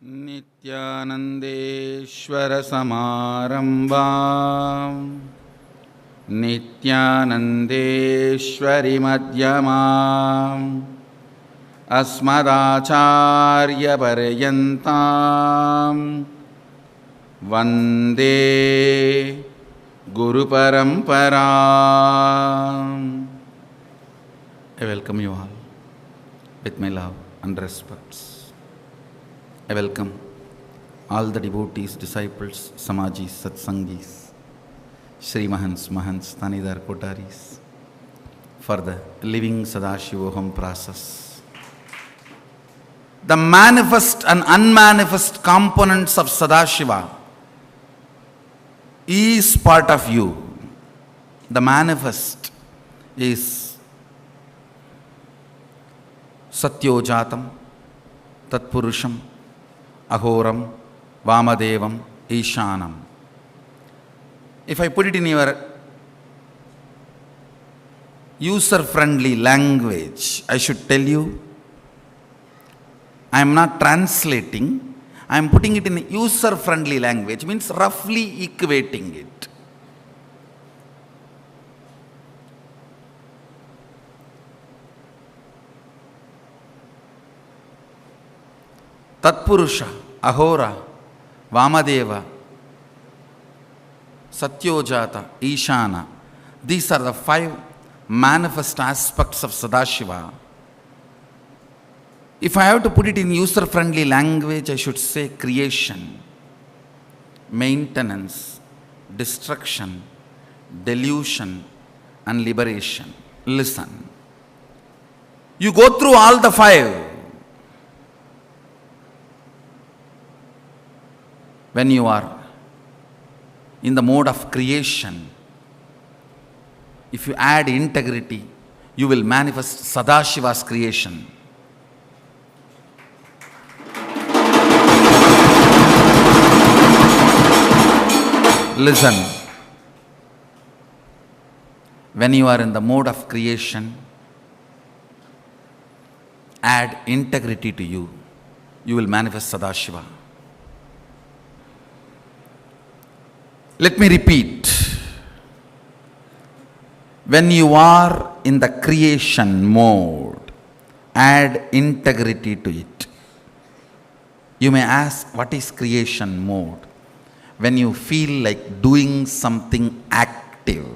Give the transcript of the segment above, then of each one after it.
नित्यानन्देश्वरसमारम्भां नित्यानन्देश्वरिमध्यमाम् अस्मदाचार्यपर्यन्तां वन्दे गुरुपरम्पराम्. I welcome you all with my love and respects. I welcome all the devotees, disciples, Samajis, Satsangis, Shri Mahants, Tanidar Kotaris, for the living Sadashivoham process. The manifest and unmanifest components of Sadashiva is part of you. The manifest is Satyojatam, Tatpurusham, Ahoram, Vamadevam, Ishanam. If I put it in your user-friendly language, I should tell you, I am not translating, I am putting it in user-friendly language, means roughly equating it. Tatpurusha, Ahora, Vamadeva, Satyojata, Ishana. These are the 5 manifest aspects of Sadashiva. If I have to put it in user-friendly language, I should say creation, maintenance, destruction, delusion, and liberation. Listen. You go through all the 5. When you are in the mode of creation, if you add integrity, you will manifest Sadashiva's creation. Listen. When you are in the mode of creation, add integrity to you, you will manifest Sadashiva. Let me repeat. When you are in the creation mode, add integrity to it. You may ask, what is creation mode? When you feel like doing something active.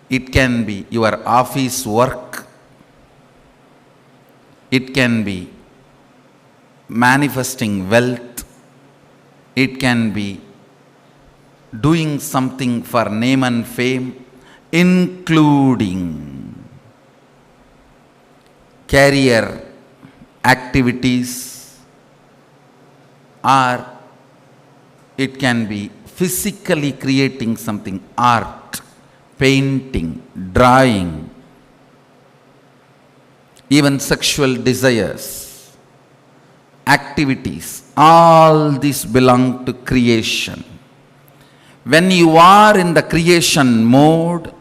It can be your office work. It can be manifesting wealth. It can be doing something for name and fame, including career activities, or it can be physically creating something, art, painting, drawing, even sexual desires, activities. All these belong to creation. When you are in the creation mode,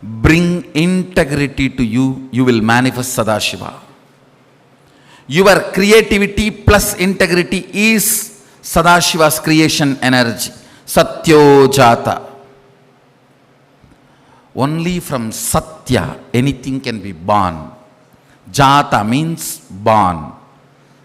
bring integrity to you, you will manifest Sadashiva. Your creativity plus integrity is Sadashiva's creation energy. Satyojata. Only from Satya anything can be born. Jata means born.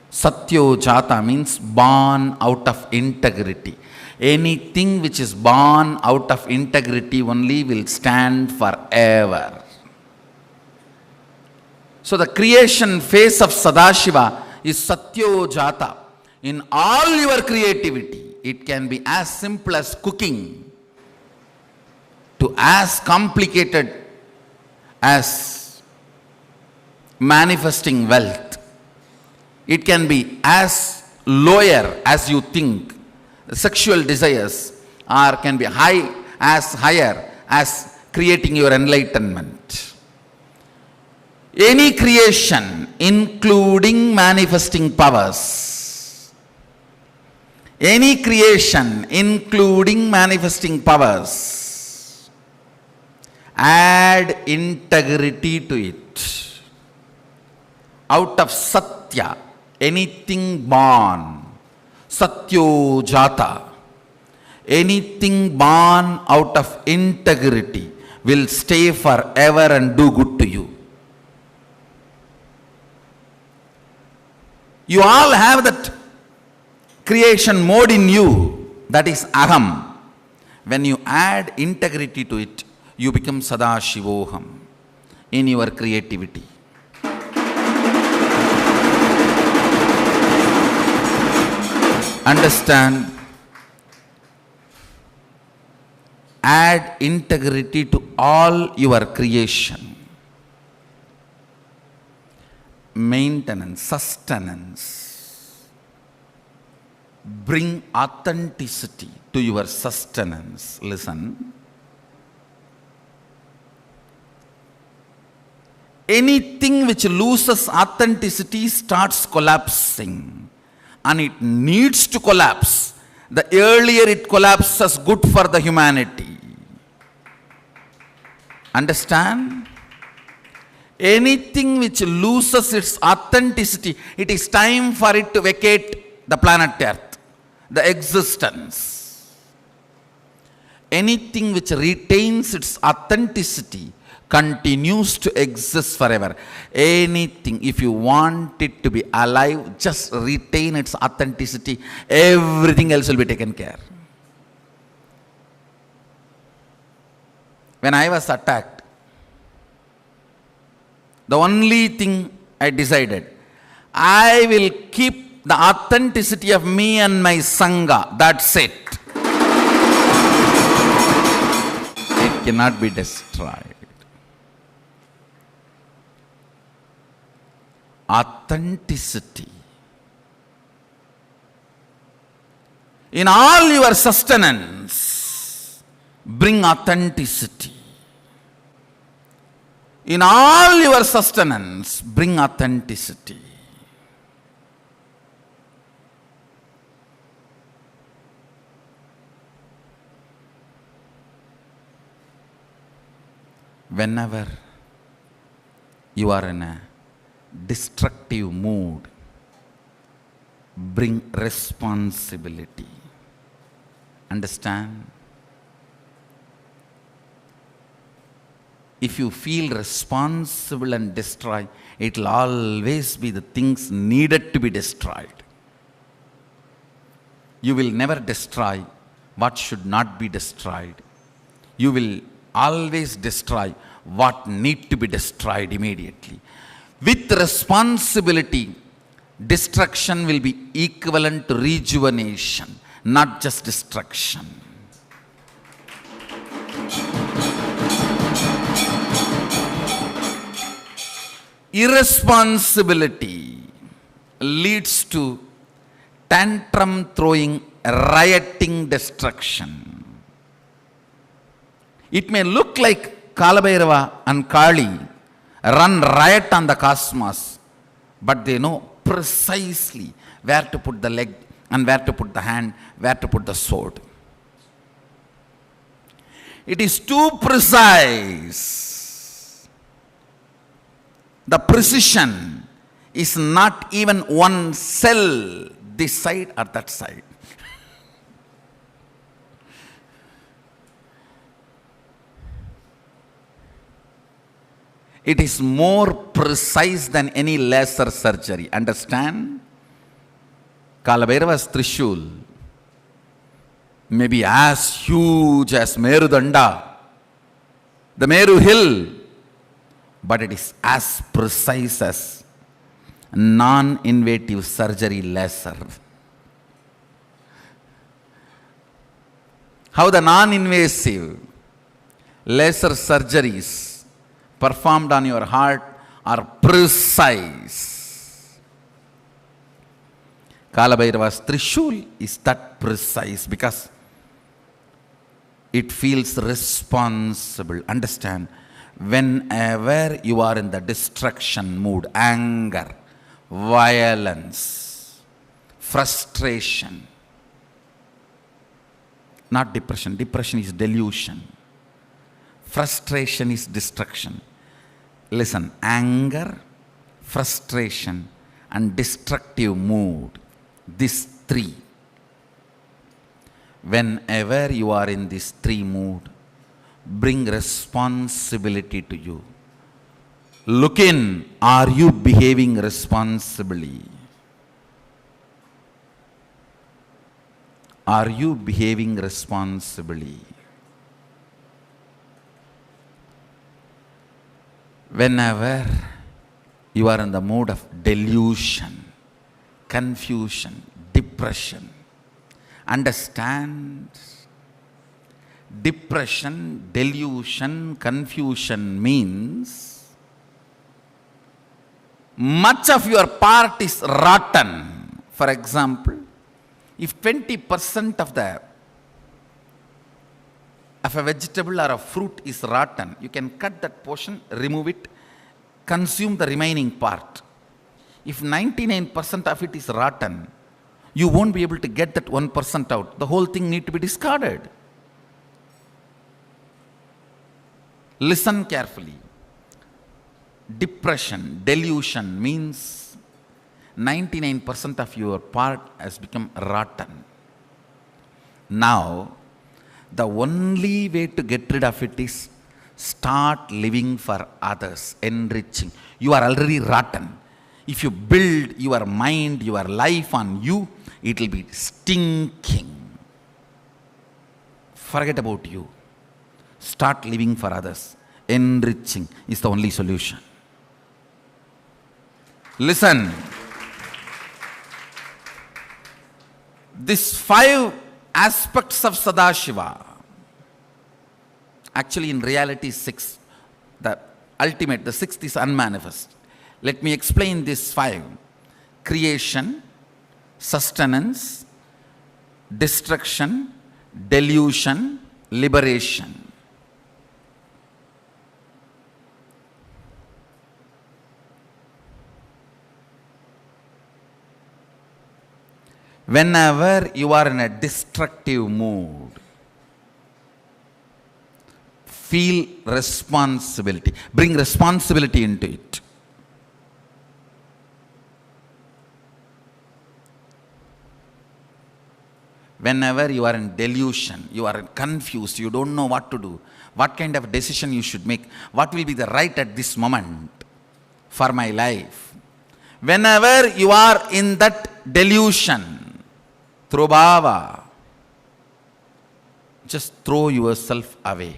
Satyojata means born out of integrity. Anything which is born out of integrity only will stand forever. So the creation phase of Sadashiva is Satyojata. In all your creativity, it can be as simple as cooking to as complicated as manifesting wealth. It can be as lower as you think. Sexual desires, or can be higher as creating your enlightenment. Any creation, including manifesting powers. Any creation, including manifesting powers. Add integrity to it. Out of Satya, anything born, Satyo Jata, anything born out of integrity will stay forever and do good to you. You all have that creation mode in you, that is Aham. When you add integrity to it, you become Sada Shivoham in your creativity. Understand? Add integrity to all your creation. Maintenance, sustenance. Bring authenticity to your sustenance. Listen. Anything which loses authenticity starts collapsing, and it needs to collapse. The earlier it collapses, good for the humanity. Understand? Anything which loses its authenticity, it is time for it to vacate the planet Earth, the existence. Anything which retains its authenticity continues to exist forever. Anything, if you want it to be alive, just retain its authenticity. Everything else will be taken care. When I was attacked, the only thing I decided, I will keep the authenticity of me and my Sangha. That's it. It cannot be destroyed. Authenticity. In all your sustenance, bring authenticity. In all your sustenance, bring authenticity. Whenever you are in a destructive mood, bring responsibility. Understand? If you feel responsible and destroy, it will always be the things needed to be destroyed. You will never destroy what should not be destroyed. You will always destroy what need to be destroyed immediately. With responsibility, destruction will be equivalent to rejuvenation, not just destruction. Irresponsibility leads to tantrum throwing, rioting destruction. It may look like Kalabhairava and Kali run riot on the cosmos, but they know precisely where to put the leg and where to put the hand, where to put the sword. It is too precise. The precision is not even one cell this side or that side. It is more precise than any laser surgery. Understand? Kalabhairava's Trishul may be as huge as Merudanda, the Meru hill, but it is as precise as non-invasive surgery laser. How the non-invasive laser surgeries performed on your heart are precise. Kalabhairava's Trishul is that precise because it feels responsible. Understand? Whenever you are in the destruction mood, anger, violence, frustration, not depression. Depression is delusion. Frustration is destruction. Listen, anger, frustration and destructive mood. These three. Whenever you are in this three mood, bring responsibility to you. Look in, are you behaving responsibly? Are you behaving responsibly? Whenever you are in the mood of delusion, confusion, depression, understand, depression, delusion, confusion means much of your part is rotten. For example, if 20% of a vegetable or a fruit is rotten, you can cut that portion, remove it, consume the remaining part. If 99% of it is rotten, you won't be able to get that 1% out. The whole thing needs to be discarded. Listen carefully. Depression, delusion means 99% of your part has become rotten. Now, the only way to get rid of it is start living for others, enriching. You are already rotten. If you build your mind, your life on you, it will be stinking. Forget about you. Start living for others. Enriching is the only solution. Listen. These 5 aspects of Sadashiva, actually in reality 6. The ultimate, the 6th is unmanifest. Let me explain these 5. Creation, sustenance, destruction, delusion, liberation. Whenever you are in a destructive mood, feel responsibility. Bring responsibility into it. Whenever you are in delusion, you are confused, you don't know what to do, what kind of decision you should make, what will be the right at this moment for my life. Whenever you are in that delusion, Throbhava, just throw yourself away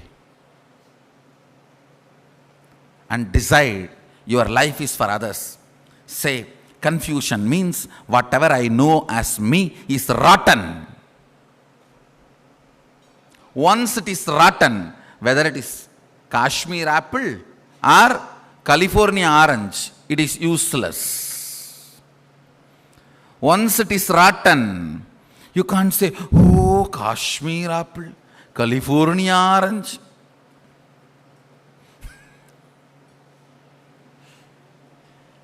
and decide your life is for others. Say, confusion means whatever I know as me is rotten. Once it is rotten, whether it is Kashmir apple or California orange, it is useless. Once it is rotten, you can't say, oh, Kashmir apple, California orange.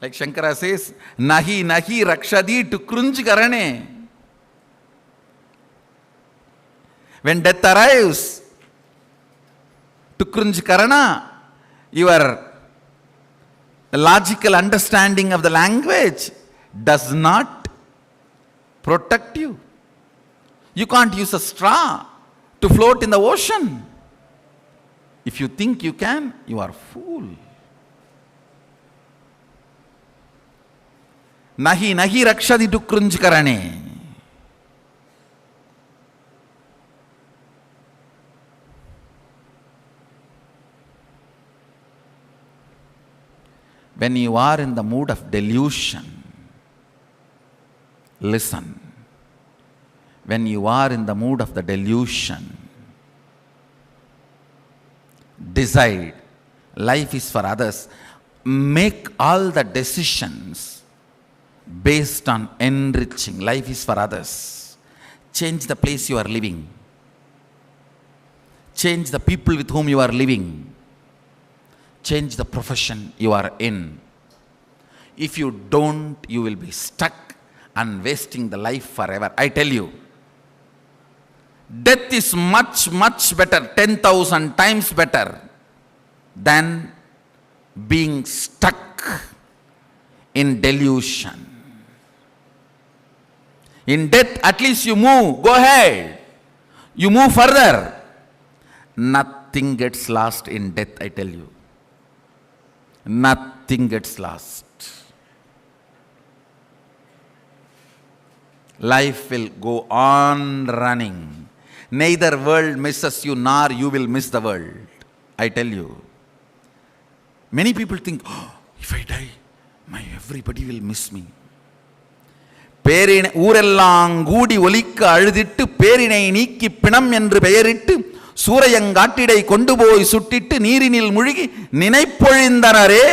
Like Shankara says, nahi nahi rakshadi to krunj karane. When death arrives, to krunj karana, your logical understanding of the language does not protect you. You can't use a straw to float in the ocean. If you think you can, you are a fool. Nahi nahi rakshadi to krunj karane. When you are in the mood of delusion, listen. When you are in the mood of the delusion, decide life is for others. Make all the decisions based on enriching. Life is for others. Change the place you are living. Change the people with whom you are living. Change the profession you are in. If you don't, you will be stuck and wasting the life forever. I tell you, death is much, much better, 10,000 times better than being stuck in delusion. In death, at least you move. Go ahead. You move further. Nothing gets lost in death, I tell you. Nothing gets lost. Life will go on running. Neither world misses you nor you will miss the world. I tell you. Many people think, oh, if I die, everybody will miss me. ஊரெல்லாம் கூடி ஒலிக்க அழுதிட்டு பேரினை நீக்கி பிணம் என்று பெயரிட்டு சூரையங்காட்டிடை கொண்டு போய் சுட்டிட்டு நீரினில் முழுகி நினைப்பொழிந்தனரே.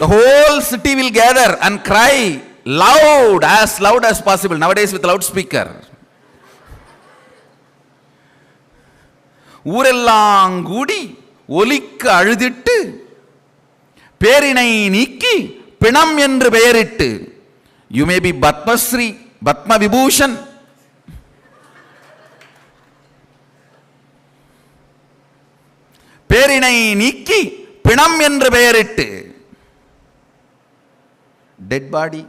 The whole city will gather and cry loud as possible. Nowadays with loudspeaker. ஊரெல்லாம் கூடி ஒலிக்க அழுதிட்டு பேரினை நீக்கி பிணம் என்று பெயரிட்டு. You may be Padmasri, Padma Vibhushan. பேரினை நீக்கி பிணம் என்று பெயரிட்டு. Dead body.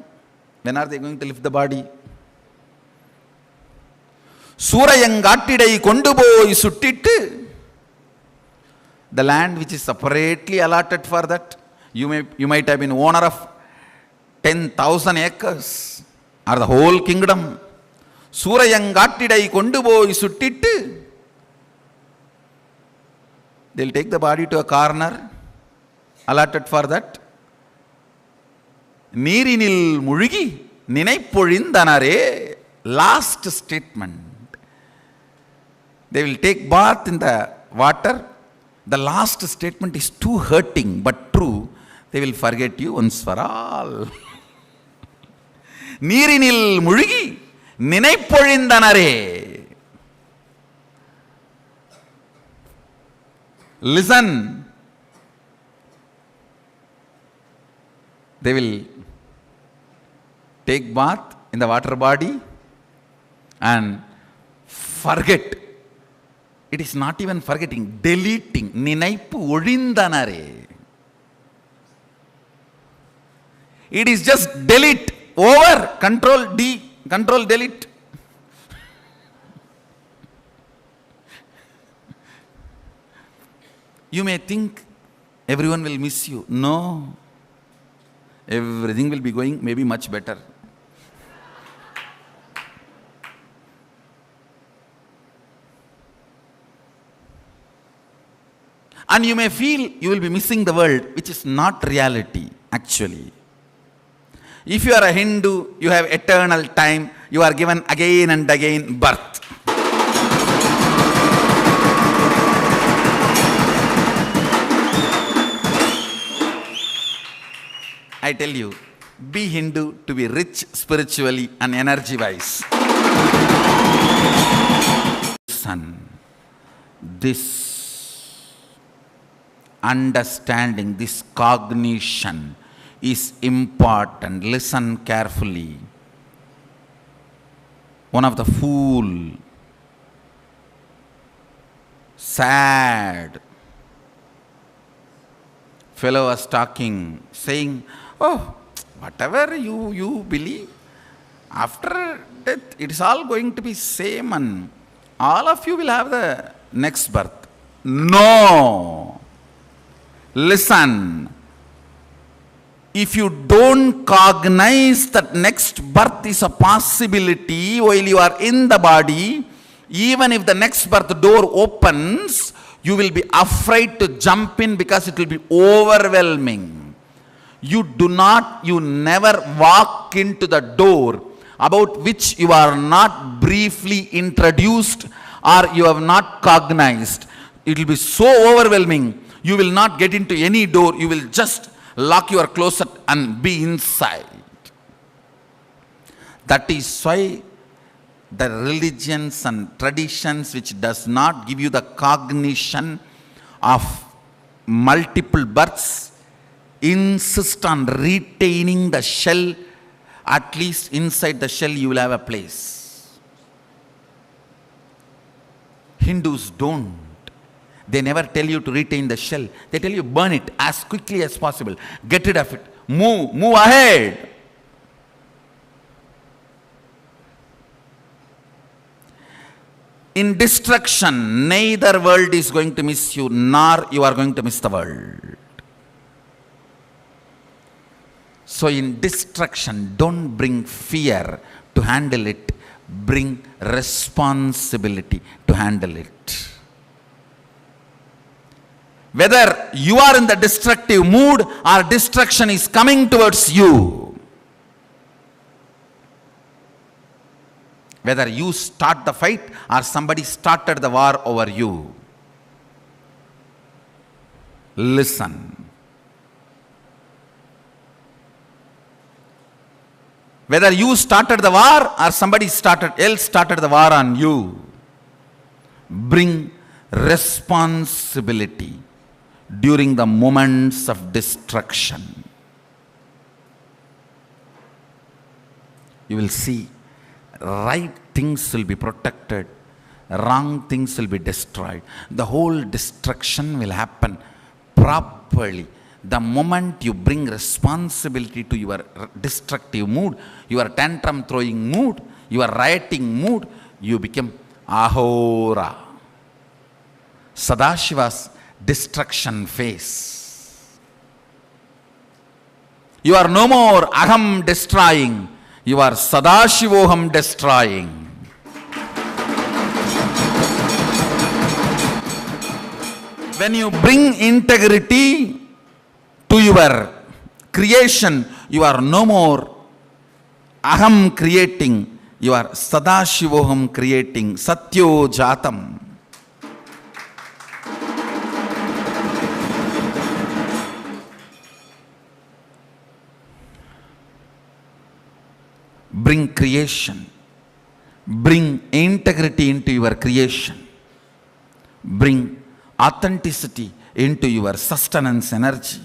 When are they going to lift the body? சூரையங்காட்டிடை கொண்டு போய் சுட்டிட்டு. The land which is separately allotted for that, you might have been owner of 10,000 acres or the whole kingdom. சூரையங்காட்டிடை கொண்டு போய் சுட்டிட்டு. They'll take the body to a corner allotted for that. நீரினில் முழுகி நினைப்பொழிந்தனரே. Last statement. They will take bath in the water. The last statement is too hurting but true. They will forget you once for all. நீரினில் முழுகி நினைப்பொழிந்தனரே. Listen. They will take bath in the water body and forget. It is not even forgetting, deleting. நினைப்பு ஒழிந்தனரே. It is just delete. Over. Control D. Control delete. You may think everyone will miss you. No. Everything will be going maybe much better. And you may feel you will be missing the world, which is not reality, actually. If you are a Hindu, you have eternal time. You are given again and again birth. I tell you, be Hindu to be rich spiritually and energy-wise. Son, this understanding, this cognition is important. Listen carefully. One of the fool, sad fellow was talking, saying, oh, whatever you believe, after death it is all going to be same and all of you will have the next birth. No. Listen. If you don't cognize that next birth is a possibility while you are in the body, even if the next birth door opens, you will be afraid to jump in because it will be overwhelming. You never walk into the door about which you are not briefly introduced or you have not cognized. It will be so overwhelming. You will not get into any door. You will just lock your closet and be inside. That is why the religions and traditions which does not give you the cognition of multiple births insist on retaining the shell. At least inside the shell you will have a place. Hindus don't. They never tell you to retain the shell. They tell you burn it as quickly as possible. Get rid of it. Move ahead. In destruction, neither world is going to miss you, nor you are going to miss the world. So in destruction, don't bring fear to handle it. Bring responsibility to handle it. Whether you are in the destructive mood or destruction is coming towards you, whether you start the fight or somebody started the war over you, listen. Whether you started the war or somebody else started the war on you, bring responsibility during the moments of destruction. You will see right things will be protected, wrong things will be destroyed. The whole destruction will happen properly. The moment you bring responsibility to your destructive mood, your tantrum throwing mood, your rioting mood, you become Ahura, Sadashiva's destruction phase. You are no more Aham destroying, you are Sadashivoham destroying. When you bring integrity to your creation, you are no more Aham creating, you are Sadashivoham creating, Satyo Jatam. Bring creation, bring integrity into your creation, bring authenticity into your sustenance energy.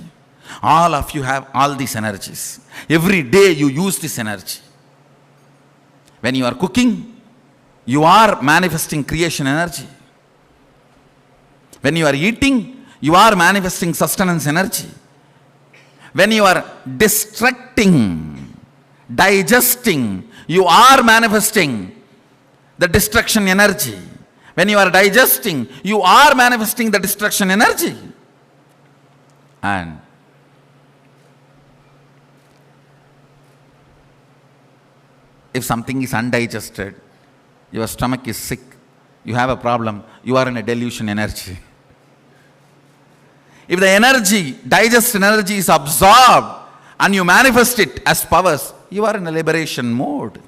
All of you have all these energies. Every day you use this energy. When you are cooking, you are manifesting creation energy. When you are eating, you are manifesting sustenance energy. When you are distracting, digesting, you are manifesting the destruction energy. When you are digesting, you are manifesting the destruction energy. And if something is undigested, your stomach is sick, you have a problem, you are in a delusion energy. If the energy, digested energy is absorbed and you manifest it as powers, you are in a liberation mode.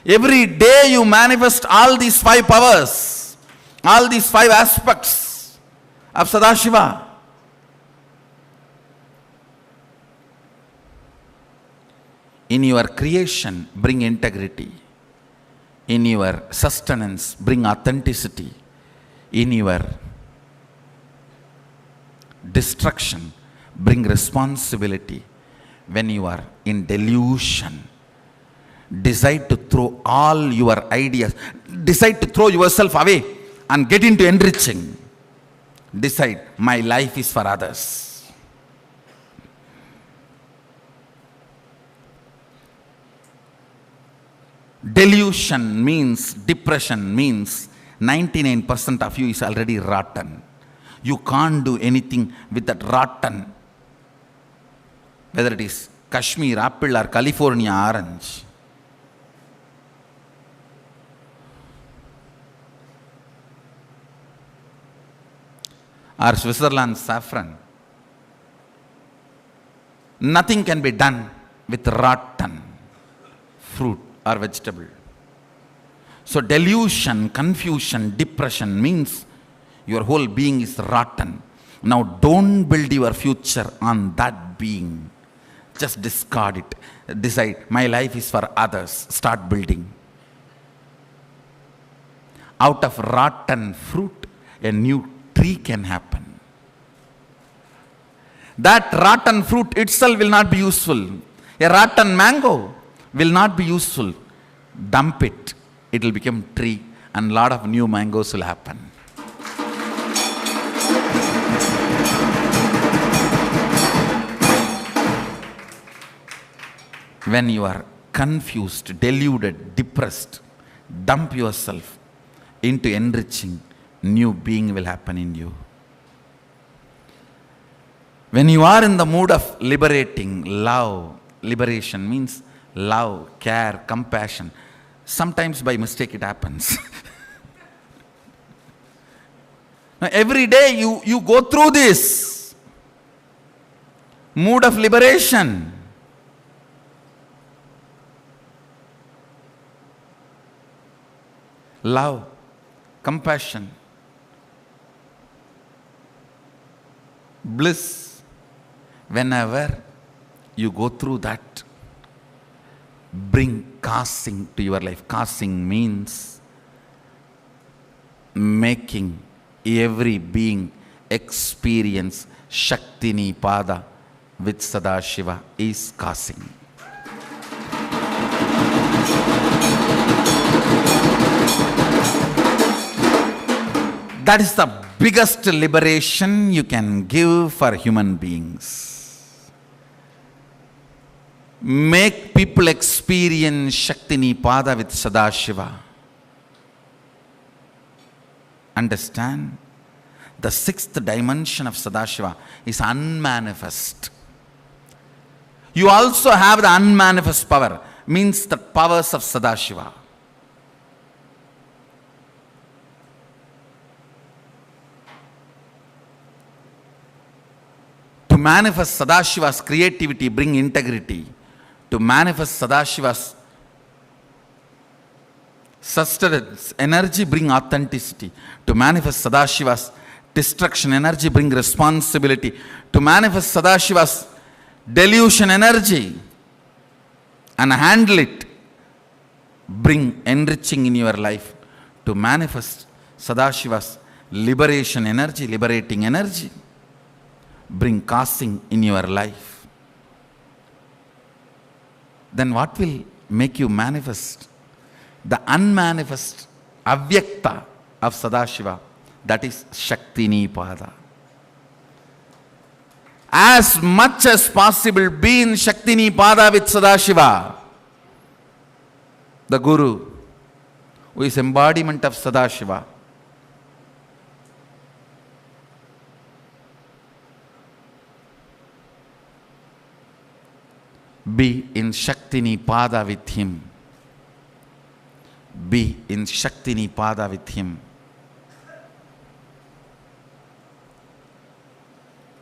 Every day you manifest all these 5 powers, all these 5 aspects of Sadashiva. In your creation, bring integrity. In your sustenance, bring authenticity. In your destruction, bring responsibility. When you are in delusion, decide to throw all your ideas, decide to throw yourself away and get into enriching. Decide, my life is for others. Delusion means, depression means 99% of you is already rotten. You can't do anything with that rotten, whether it is Kashmir apple or California orange. Or Switzerland saffron. Nothing can be done with rotten fruit or vegetable. So delusion, confusion, depression means your whole being is rotten. Now don't build your future on that being. Just discard it. Decide, my life is for others. Start building. Out of rotten fruit, a new tree can happen. That rotten fruit itself will not be useful. A rotten mango will not be useful. Dump it. It will become tree and lot of new mangoes will happen. When you are confused, deluded, depressed, dump yourself into enriching, new being will happen in you. When you are in the mood of liberating, love, liberation means love, care, compassion. Sometimes by mistake it happens. Now, every day you go through this mood of liberation. Love, compassion, bliss. Whenever you go through that, bring casting to your life. Casting means making every being experience Shaktini Pada with Sadashiva is casting. That is the biggest liberation you can give for human beings. Make people experience Shaktini Pada with Sadashiva. Understand? The sixth dimension of Sadashiva is unmanifest. You also have the unmanifest power, means the powers of Sadashiva. To manifest Sadashiva's creativity, bring integrity. To manifest Sadashiva's sustenance energy, bring authenticity. To manifest Sadashiva's destruction energy, bring responsibility. To manifest Sadashiva's delusion energy and handle it, bring enriching in your life. To manifest Sadashiva's liberation energy, liberating energy, bring casting in your life. Then what will make you manifest? The unmanifest avyakta of Sadashiva, that is Shaktini Pada. As much as possible be in Shaktini Pada with Sadashiva. The Guru, who is embodiment of Sadashiva, be in Shaktini Pada with him. Be in Shaktini Pada with him.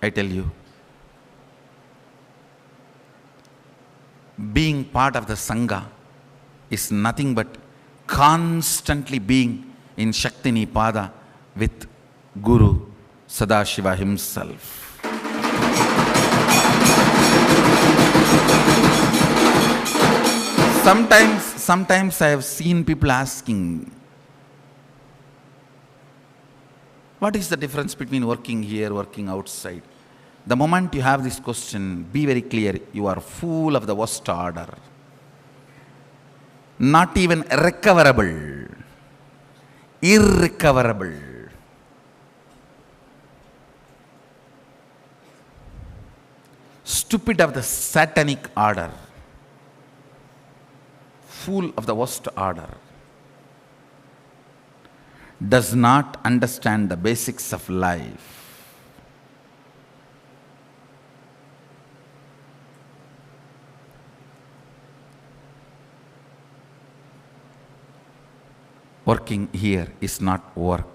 I tell you, being part of the Sangha is nothing but constantly being in Shaktini Pada with Guru Sadashiva himself. Sometimes I have seen people asking, what is the difference between working here, working outside? The moment you have this question, be very clear, you are full of the worst order. Not even recoverable. Irrecoverable. Stupid of the satanic order. Fool of the worst order. Does not understand the basics of life. Working here is not work.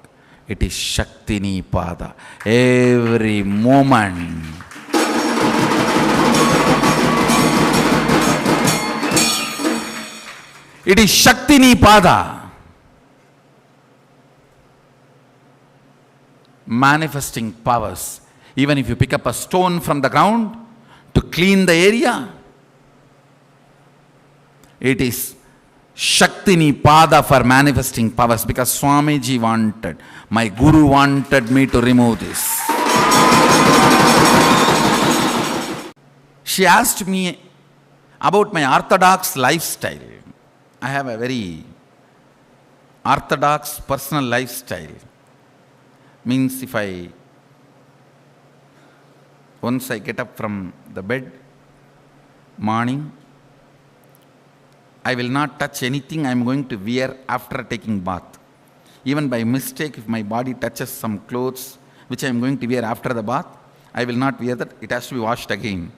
It is Shaktini Pada. Every moment. It is Shaktini Pada. Manifesting powers. Even if you pick up a stone from the ground to clean the area, it is Shaktini Pada for manifesting powers, because Swamiji wanted, my Guru wanted me to remove this. She asked me about my orthodox lifestyle. I have a very orthodox personal lifestyle. Means once I get up from the bed, morning, I will not touch anything I am going to wear after taking bath. Even by mistake, if my body touches some clothes which I am going to wear after the bath, I will not wear that. It has to be washed again.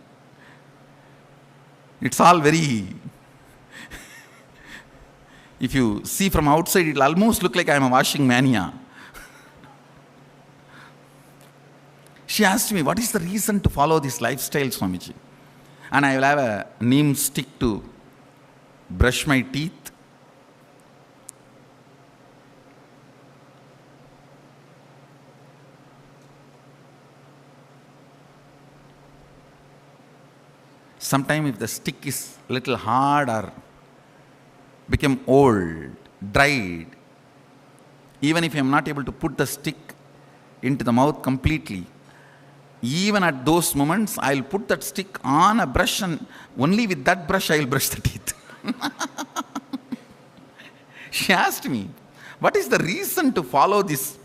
It's all very... If you see from outside, it will almost look like I am a washing mania. She asked me, what is the reason to follow this lifestyle, Swamiji? And I will have a neem stick to brush my teeth. Sometimes if the stick is little hard or become old, dried, even if I am not able to put the stick into the mouth completely, even at those moments, I will put that stick on a brush and only with that brush I will brush the teeth. She asked me, what is the reason to follow this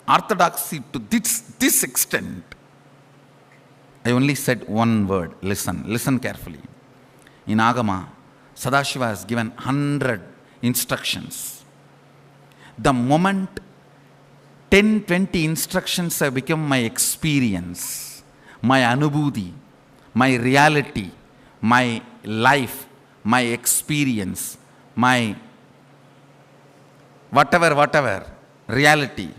orthodoxy to this extent? I only said one word, listen carefully. In Agama, Sadashiva has given 100 instructions. The moment 10-20 instructions have become my experience, my anubhuti, my reality, my life, my experience, my whatever reality,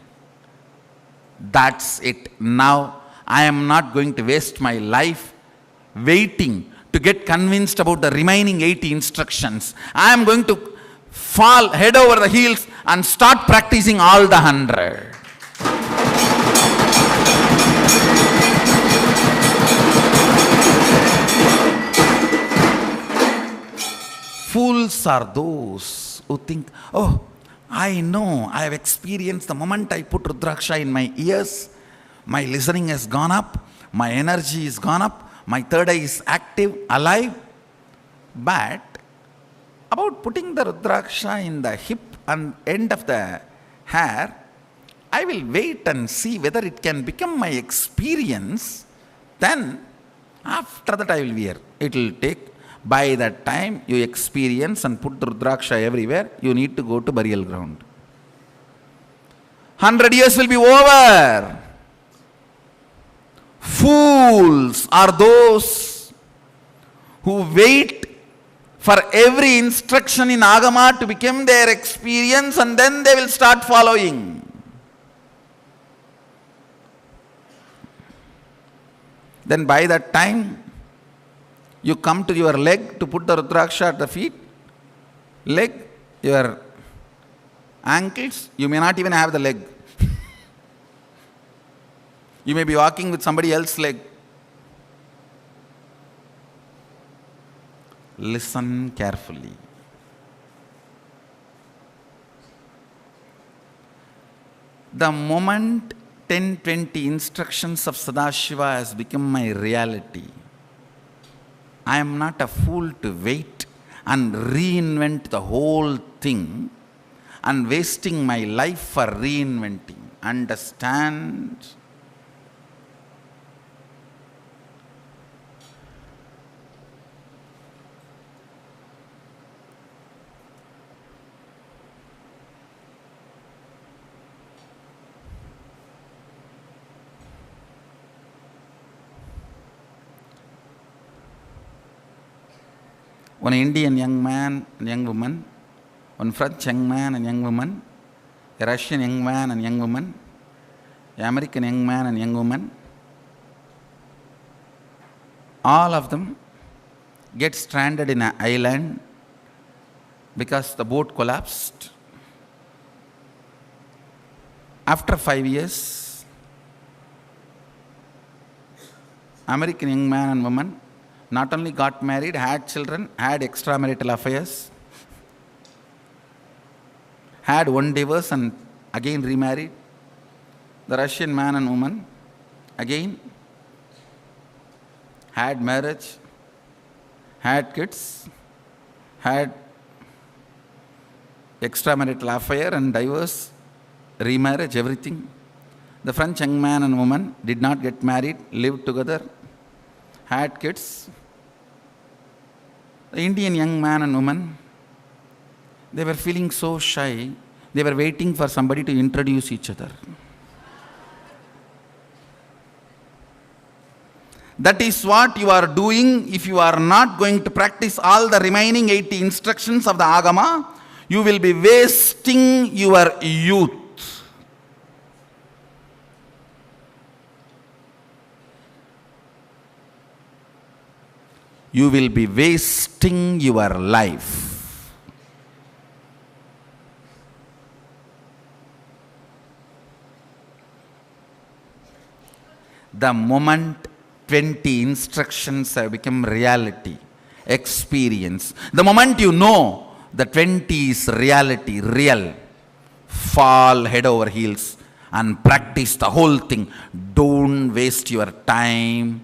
that's it. Now I am not going to waste my life waiting to get convinced about the remaining 80 instructions. I am going to fall head over the heels and start practicing all the 100. Fools are those who think, oh, I know, I have experienced the moment I put Rudraksha in my ears, my listening has gone up, my energy is gone up, my third eye is active, alive. But about putting the Rudraksha in the hip and end of the hair, I will wait and see whether it can become my experience. Then after that I will wear. It will take, by that time you experience and put the Rudraksha everywhere, you need to go to burial ground. 100 years will be over. Fools are those who wait for every instruction in Agama to become their experience and then they will start following. Then by that time, you come to your leg to put the Rudraksha at the feet, leg, your ankles, you may not even have the leg. You may be walking with somebody else's leg. Listen carefully. The moment 10-20 instructions of Sadashiva has become my reality, I am not a fool to wait and reinvent the whole thing and wasting my life for reinventing. Understand? One Indian young man and young woman, one French young man and young woman, a Russian young man and young woman, an American young man and young woman, all of them get stranded in an island because the boat collapsed. After 5 years, American young man and woman not only got married, had children, had extramarital affairs, had one divorce and again remarried. The Russian man and woman again had marriage, had kids, had extramarital affair and divorce, remarriage, everything. The French young man and woman did not get married, lived together, had kids. The Indian young man and woman They were feeling so shy. They were waiting for somebody to introduce each other. That is what you are doing if you are not going to practice all the remaining 80 instructions of the Agama. You will be wasting your youth. You will be wasting your life. The moment 20 instructions have become reality, experience, the moment you know the 20 is reality, real, fall head over heels and practice the whole thing. Don't waste your time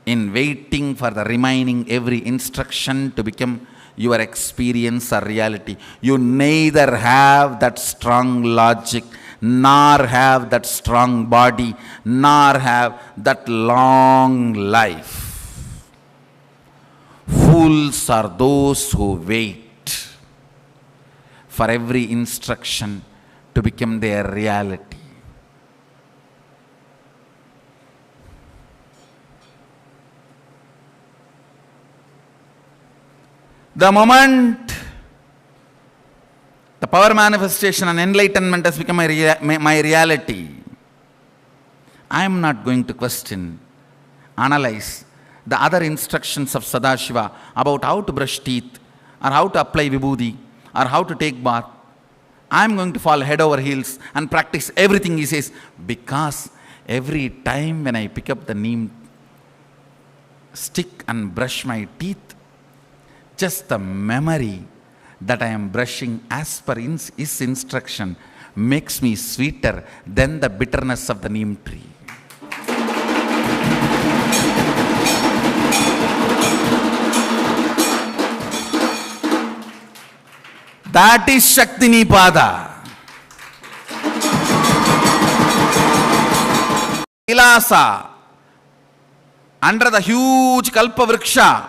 in waiting for the remaining every instruction to become your experience or reality. You neither have that strong logic, nor have that strong body, nor have that long life. Fools are those who wait for every instruction to become their reality. The moment the power manifestation and enlightenment has become my reality, I am not going to question, analyze the other instructions of Sadashiva about how to brush teeth, or how to apply vibhuti, or how to take bath. I am going to fall head over heels and practice everything he says, because every time when I pick up the neem stick and brush my teeth, just the memory that I am brushing as per his instruction makes me sweeter than the bitterness of the neem tree. That is Shakti Nipada. Kailasa, under the huge Kalpa Vriksha,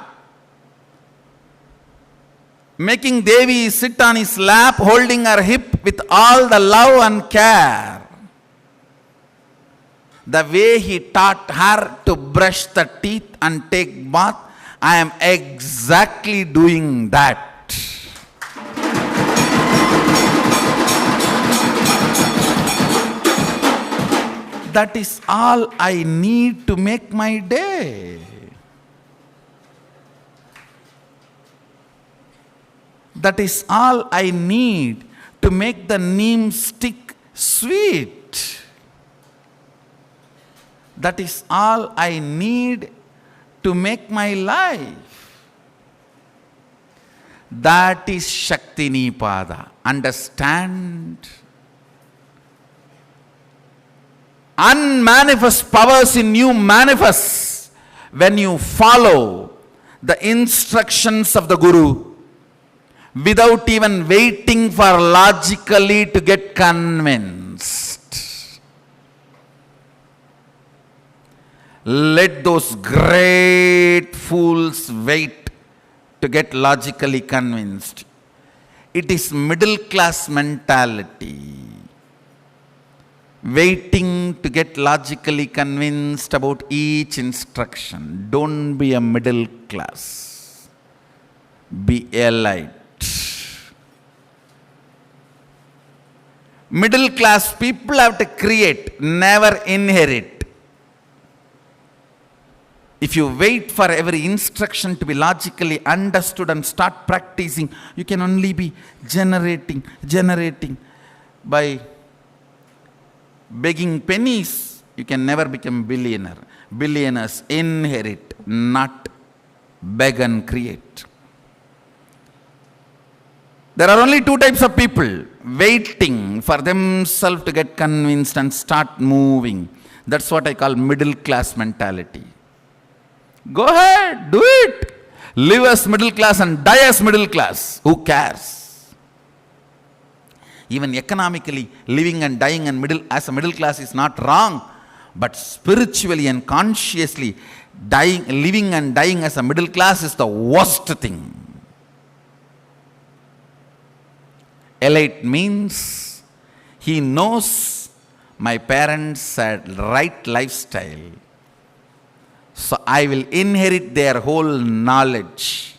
making Devi sit on his lap, holding her hip with all the love and care. The way he taught her to brush the teeth and take bath, I am exactly doing that. That is all I need to make my day. That is all I need to make the neem stick sweet. That is all I need to make my life. That is Shakti Nipada. Understand? Unmanifest powers in you manifest when you follow the instructions of the Guru, without even waiting for logically to get convinced. Let those great fools wait to get logically convinced. It is middle class mentality. Waiting to get logically convinced about each instruction. Don't be a middle class. Be elite. Middle class people have to create, never inherit. If you wait for every instruction to be logically understood and start practicing, you can only be generating by begging pennies. You can never become billionaire. Billionaires inherit, not beg and create. There are only two types of people: waiting for themselves to get convinced and start moving. That's what I call middle class mentality. Go ahead, do it. Live as middle class and die as middle class. Who cares? Even economically, living and dying as a middle class is not wrong. But spiritually and consciously, living and dying as a middle class is the worst thing. Elite means he knows my parents had right lifestyle. So I will inherit their whole knowledge.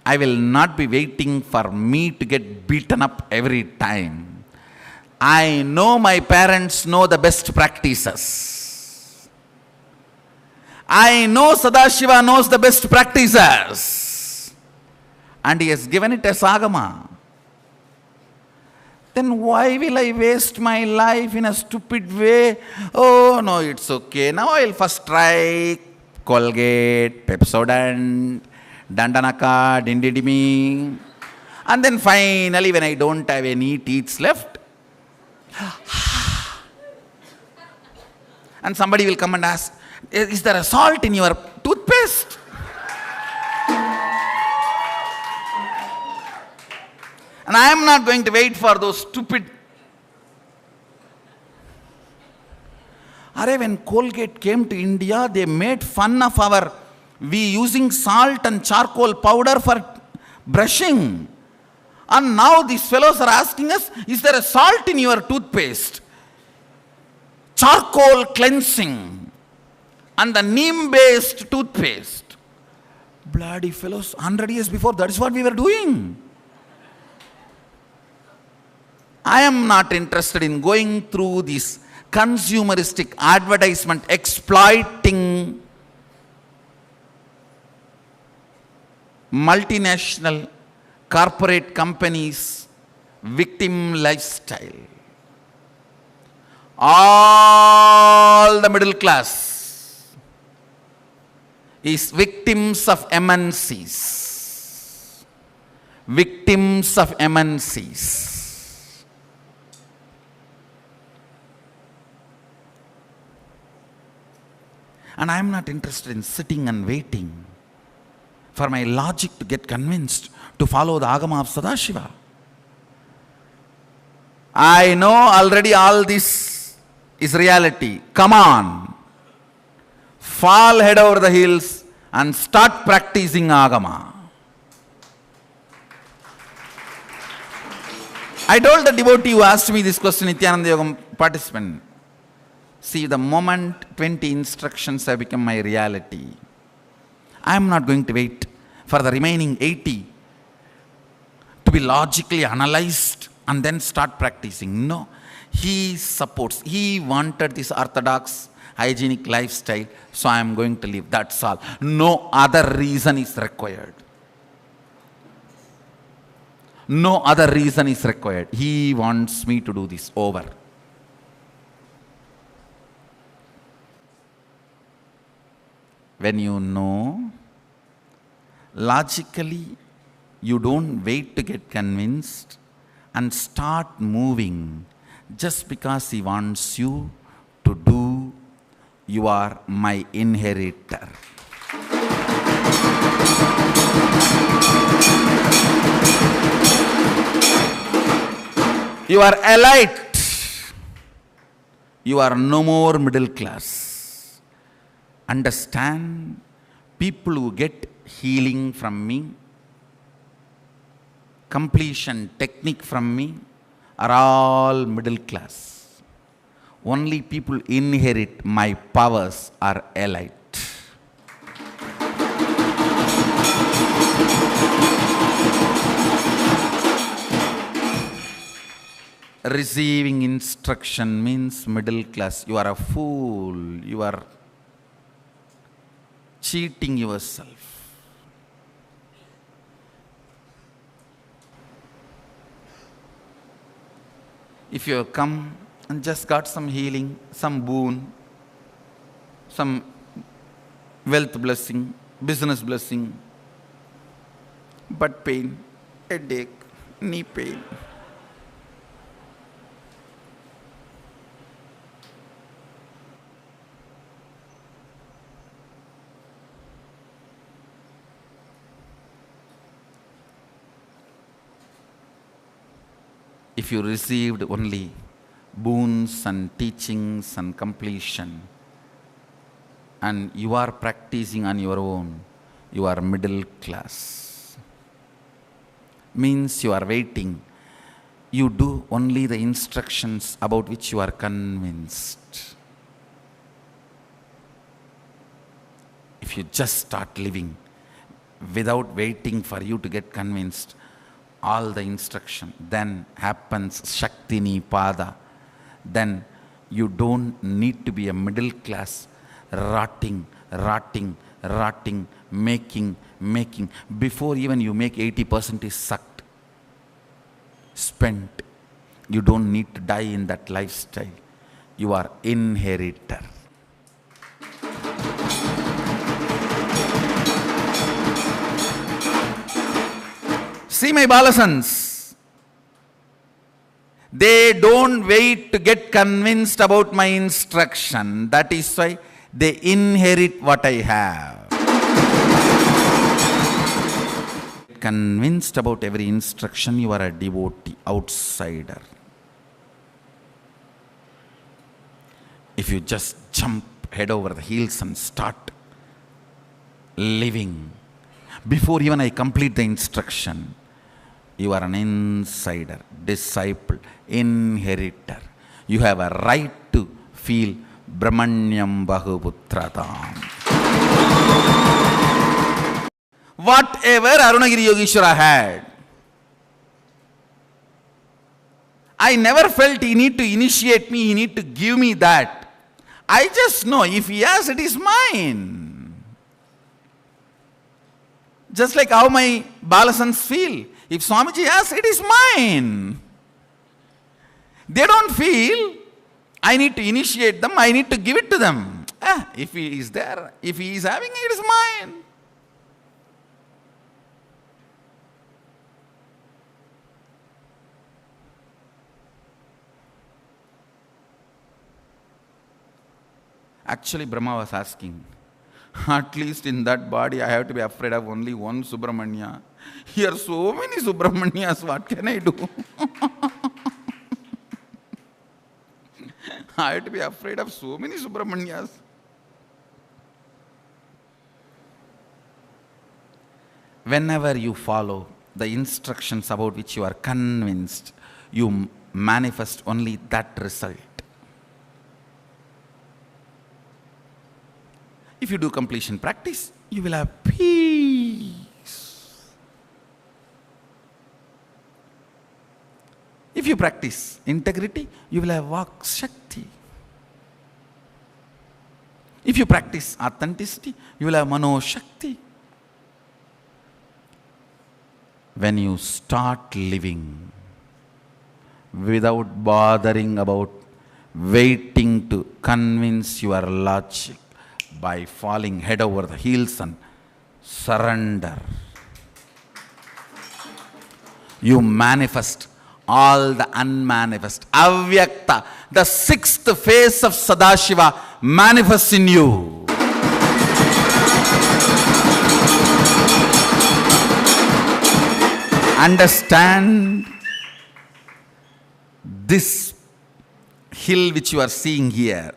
I will not be waiting for me to get beaten up every time. I know my parents know the best practices. I know Sadashiva knows the best practices. And he has given it as Agama. Then why will I waste my life in a stupid way? Oh no, it's okay. Now I'll first try Colgate, Pepsodent, Dandanaka, Dindidimi. And then finally, when I don't have any teeth left, and somebody will come and ask, is there a salt in your toothpaste? And I am not going to wait for those stupid. When Colgate came to India, they made fun of we using salt and charcoal powder for brushing. And now these fellows are asking us, is there a salt in your toothpaste? Charcoal cleansing and the neem-based toothpaste. Bloody fellows, 100 years before, that is what we were doing. I am not interested in going through this consumeristic advertisement exploiting multinational corporate companies' victim lifestyle. All the middle class is victims of MNCs. Victims of MNCs. And I am not interested in sitting and waiting for my logic to get convinced to follow the Agama of Sadashiva. I know already all this is reality. Come on. Fall head over the hills and start practicing Agama. I told the devotee who asked me this question, Nityananda Yogam participant, see, the moment 20 instructions have become my reality, I am not going to wait for the remaining 80 to be logically analyzed and then start practicing. No, he supports. He wanted this orthodox, hygienic lifestyle, so I am going to live. That's all. No other reason is required. No other reason is required. He wants me to do this. Over. When you know, logically, you don't wait to get convinced and start moving just because he wants you to do. You are my inheritor. You are elite. You are no more middle class. Understand, people who get healing from me, completion technique from me, are all middle class. Only people inherit my powers are elite. Receiving instruction means middle class. You are a fool. You are cheating yourself. If you have come and just got some healing, some boon, some wealth blessing, business blessing, butt pain, headache, knee pain, if you received only boons and teachings and completion, and you are practicing on your own, you are middle class. means you are waiting. You do only the instructions about which you are convinced. If you just start living without waiting for you to get convinced, all the instruction, then happens Shakti Nipada. Then you don't need to be a middle class, rotting, making. Before even you make 80% is sucked, spent. You don't need to die in that lifestyle. You are inheritor. See my Balasans, they don't wait to get convinced about my instruction. That is why they inherit what I have. Convinced about every instruction, you are a devotee, outsider. If you just jump head over the heels and start living, before even I complete the instruction, you are an insider, disciple, inheritor. You have a right to feel Brahmanyam Bahuputratam. Whatever Arunagiri Yogeshwara had, I never felt he need to initiate me, he need to give me that. I just know if he has, it is mine. Just like how my Balasans feel. If Swamiji has, it is mine. They don't feel, I need to initiate them, I need to give it to them. If he is there, if he is having it, it is mine. Actually, Brahma was asking, at least in that body I have to be afraid of only one Subramanya. Here are so many Subramanyas, what can I do? I have to be afraid of so many Subramanyas. Whenever you follow the instructions about which you are convinced, you manifest only that result. If you do completion practice, you will have peace. If you practice integrity, you will have Vak Shakti. If you practice authenticity, you will have Mano Shakti. When you start living without bothering about waiting to convince your logic, by falling head over the heels and surrender, you manifest all the unmanifest. Avyakta, the sixth phase of Sadashiva manifests in you. Understand, this hill which you are seeing here,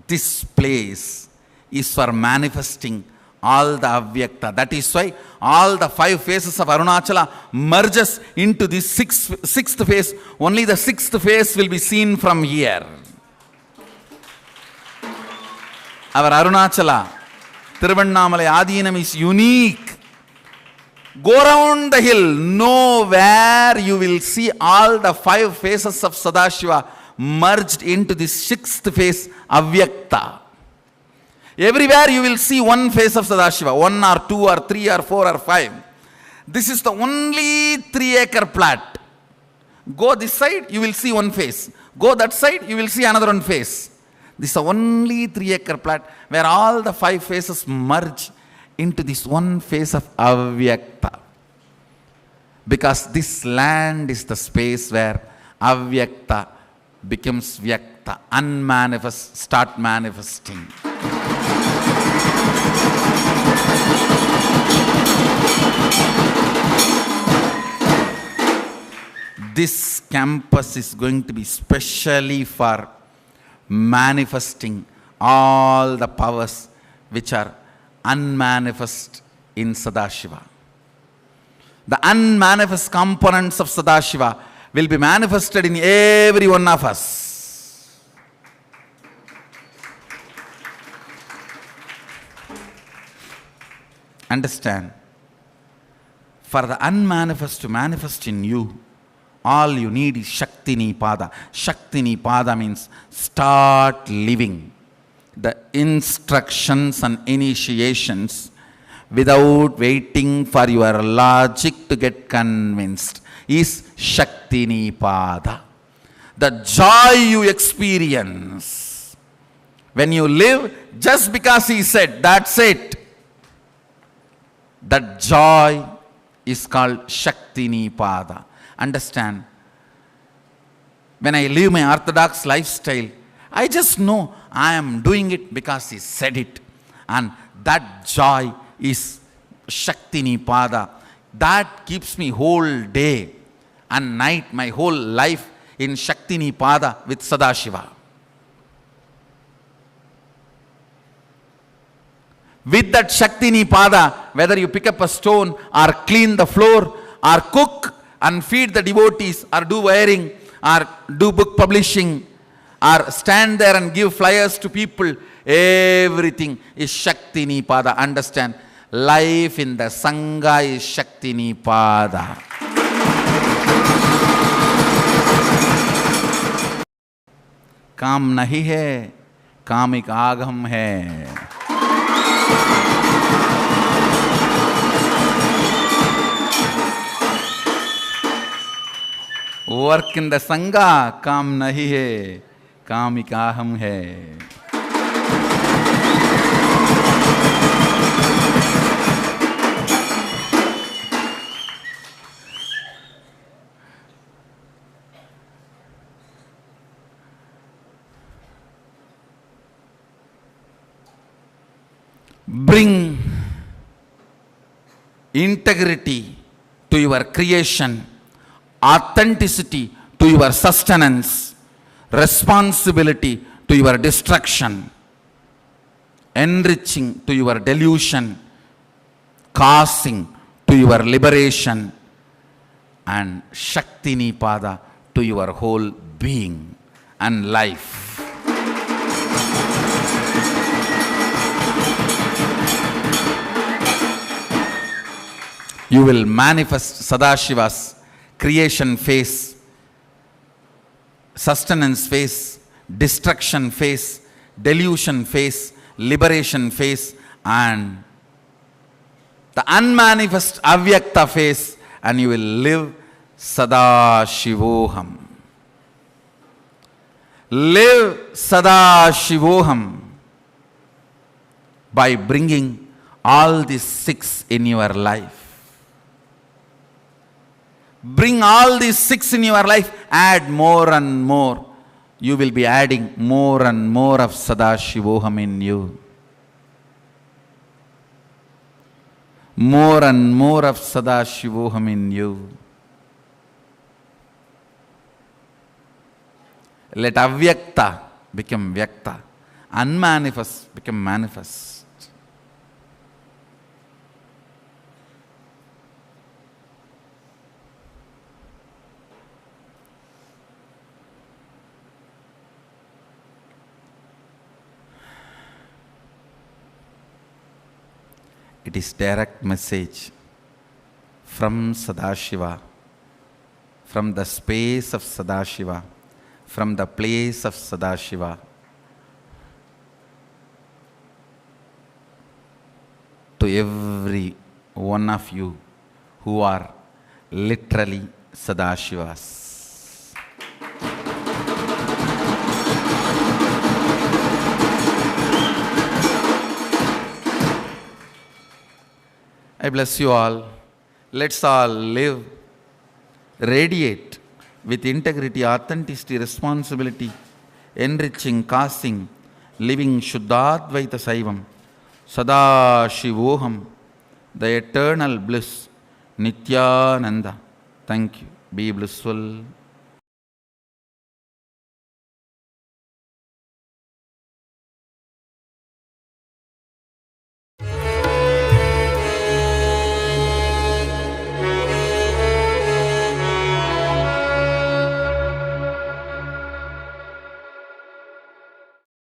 this place is for manifesting all the Avyakta. That is why all the 5 phases of Arunachala merges into this sixth phase. Only the 6th phase will be seen from here. Our Arunachala, Tiruvannamalai Adinam is unique. Go around the hill, nowhere you will see all the 5 phases of Sadashiva merged into this 6th phase, Avyakta. Everywhere you will see one phase of Sadashiva, 1 or 2 or 3 or 4 or 5. This is the only 3-acre plot. Go this side, you will see one phase. Go that side, you will see another one phase. This is the only 3-acre plot where all the 5 phases merge into this one phase of Avyakta. Because this land is the space where Avyakta becomes Vyakta, unmanifest, start manifesting. This campus is going to be specially for manifesting all the powers which are unmanifest in Sadashiva. The unmanifest components of Sadashiva will be manifested in every one of us. Understand? For the unmanifest to manifest in you, all you need is Shakti Nipada. Shakti Nipada means start living the instructions and initiations without waiting for your logic to get convinced is Shakti Nipada. The joy you experience when you live just because he said, that's it. That joy is called Shakti Nipada. Understand? When I live my orthodox lifestyle, I just know I am doing it because he said it. And that joy is Shakti Nipada. That keeps me whole day and night, my whole life in Shakti Nipada with Sadashiva. With that Shakti Nipada, whether you pick up a stone or clean the floor or cook and feed the devotees or do wiring or do book publishing or stand there and give flyers to people, everything is Shakti Nipada. Understand? Life in the Sangha is Shakti Nipada. काम नहीं है, comic आगम है. Work in the संगा काम नहीं है, कामिका हम है. Bring integrity to your creation, authenticity to your sustenance, responsibility to your destruction, enriching to your delusion, causing to your liberation, and Shakti Nipada to your whole being and life. You will manifest Sadashiva's creation phase, sustenance phase, destruction phase, delusion phase, liberation phase, and the unmanifest Avyakta phase, and you will live Sadashivoham. Live Sadashivoham by bringing all these six in your life. Bring all these six in your life, add more and more. You will be adding more and more of Sadashivoham in you. More and more of Sadashivoham in you. Let Avyakta become Vyakta. Unmanifest become manifest. It is direct message from Sadashiva, from the space of Sadashiva, from the place of Sadashiva, to every one of you who are literally Sadashivas. I bless you all. Let's all live, radiate with integrity, authenticity, responsibility, enriching, causing, living Shuddhadvaita Saivam, Sadashivoham, the eternal bliss, Nityananda. Thank you. Be blissful.